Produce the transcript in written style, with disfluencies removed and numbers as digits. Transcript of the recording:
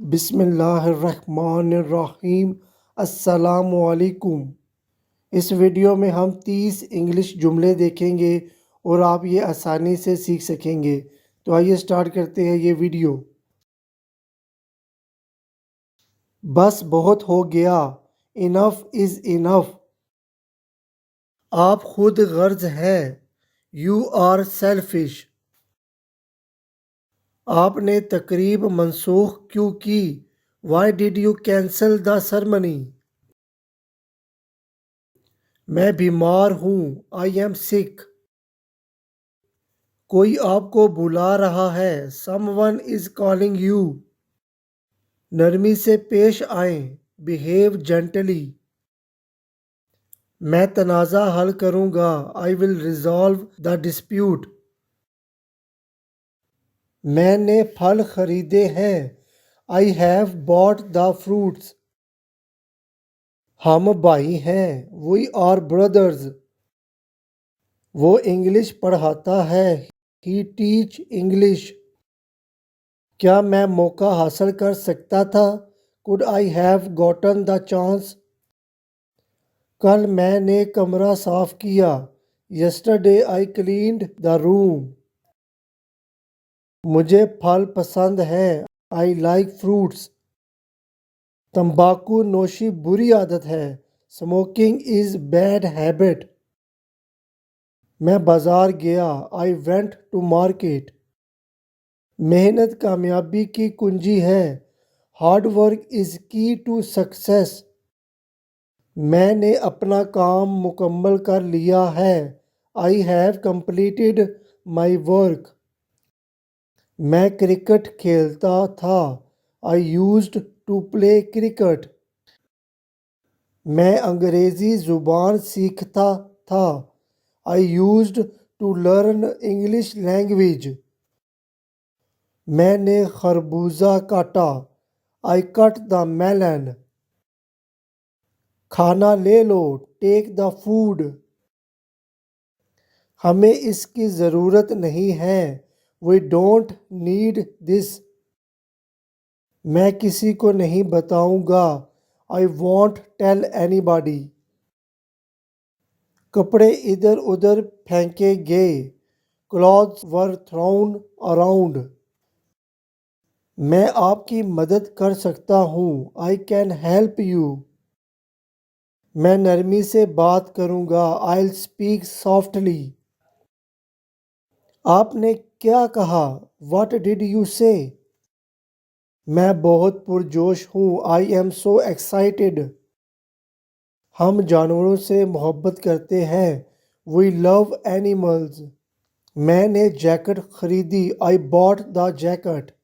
بسم اللہ الرحمن الرحیم۔ السلام علیکم۔ اس ویڈیو میں ہم 30 انگلش جملے دیکھیں گے اور آپ یہ آسانی سے سیکھ سکیں گے۔ تو آئیے سٹارٹ کرتے ہیں یہ ویڈیو۔ بس بہت ہو گیا، انف از انف۔ آپ خود غرض ہیں، یو آر سیلفش۔ آپ نے تقریب منسوخ کیوں کی؟ Why did you cancel the ceremony? میں بیمار ہوں، آئی ایم سک۔ کوئی آپ کو بلا رہا ہے، some one is calling you. نرمی سے پیش آئیں، بہیو جینٹلی۔ میں تنازع حل کروں گا، آئی ول ریزالو دا ڈسپیوٹ۔ میں نے پھل خریدے ہیں، I have Bat the fruits. ہم بھائی ہیں، وی آر بردرز۔ وہ انگلش پڑھاتا ہے، ہی ٹیچ انگلش۔ کیا میں موقع حاصل کر سکتا تھا؟ could I have gotten the chance؟ کل میں نے کمرہ صاف کیا، yesterday I cleaned the room۔ مجھے پھل پسند ہیں، I like fruits۔ تمباکو نوشی بری عادت ہے، smoking is bad habit۔ میں بازار گیا، I went to market۔ محنت کامیابی کی کنجی ہے، ہارڈ ورک از کی ٹو سکسیس۔ میں نے اپنا کام مکمل کر لیا ہے، I have completed my work. میں کرکٹ کھیلتا تھا، I used to play cricket. میں انگریزی زبان سیکھتا تھا، I used to learn English language. میں نے خربوزہ کاٹا، آئی کٹ دا میلن۔ کھانا لے لو، ٹیک دا فوڈ۔ ہمیں اس کی ضرورت نہیں ہے، وی ڈونٹ نیڈ دس۔ میں کسی کو نہیں بتاؤں گا، آئی وونٹ ٹیل اینی باڈی۔ کپڑے ادھر ادھر پھینکے گئے، کلوتھس ور تھرون اراؤنڈ۔ میں آپ کی مدد کر سکتا ہوں، آئی کین ہیلپ یو۔ میں نرمی سے بات کروں گا، آئی ول اسپیک سافٹلی۔ آپ نے کیا کہا؟ واٹ ڈڈ یو سے؟ میں بہت پرجوش ہوں، آئی ایم سو ایکسائٹڈ۔ ہم جانوروں سے محبت کرتے ہیں، وی لو اینیملز۔ میں نے جیکٹ خریدی، آئی باٹ دا جیکٹ۔